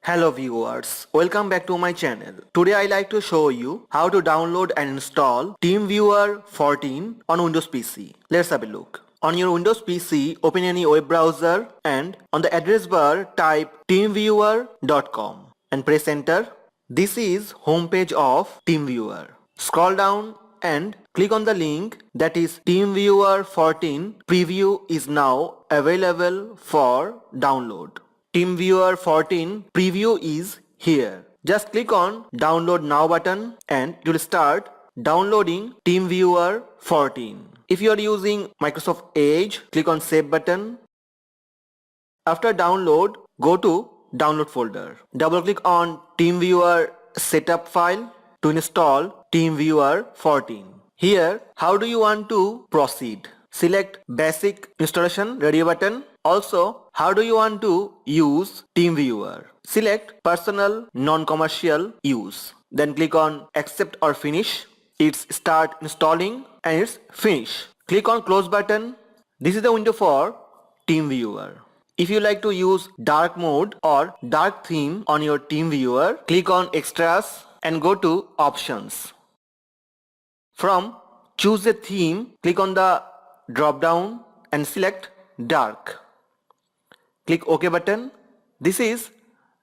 Hello viewers, welcome back to my channel. Today I like to show you how to download and install Teamviewer 14 on Windows PC. Let's have a look. On your Windows PC, open any web browser and on the address bar type teamviewer.com and press enter. This is homepage of Teamviewer. Scroll down and click on the link that is Teamviewer 14 preview is now available for download. TeamViewer 14 preview is here. Just click on download now button and it will start downloading TeamViewer 14. If you are using Microsoft Edge, click on save button. After download, go to download folder. Double click on TeamViewer setup file to install TeamViewer 14. Here, how do you want to proceed? Select basic installation ready button. Also, how do you want to use TeamViewer? Select personal non-commercial use. Then click on accept or finish. It's start installing and it's finish. Click on close button. This is the window for TeamViewer. If you like to use dark mode or dark theme on your TeamViewer, click on extras and go to options. From choose a theme, click on the drop down and select dark. Click OK button. This is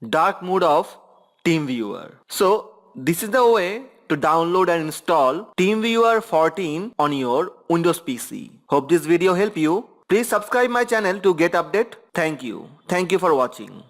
dark mode of TeamViewer. So this is the way to download and install TeamViewer 14 on your Windows PC. Hope this video helped you. Please subscribe my channel to get update. Thank you. Thank you for watching.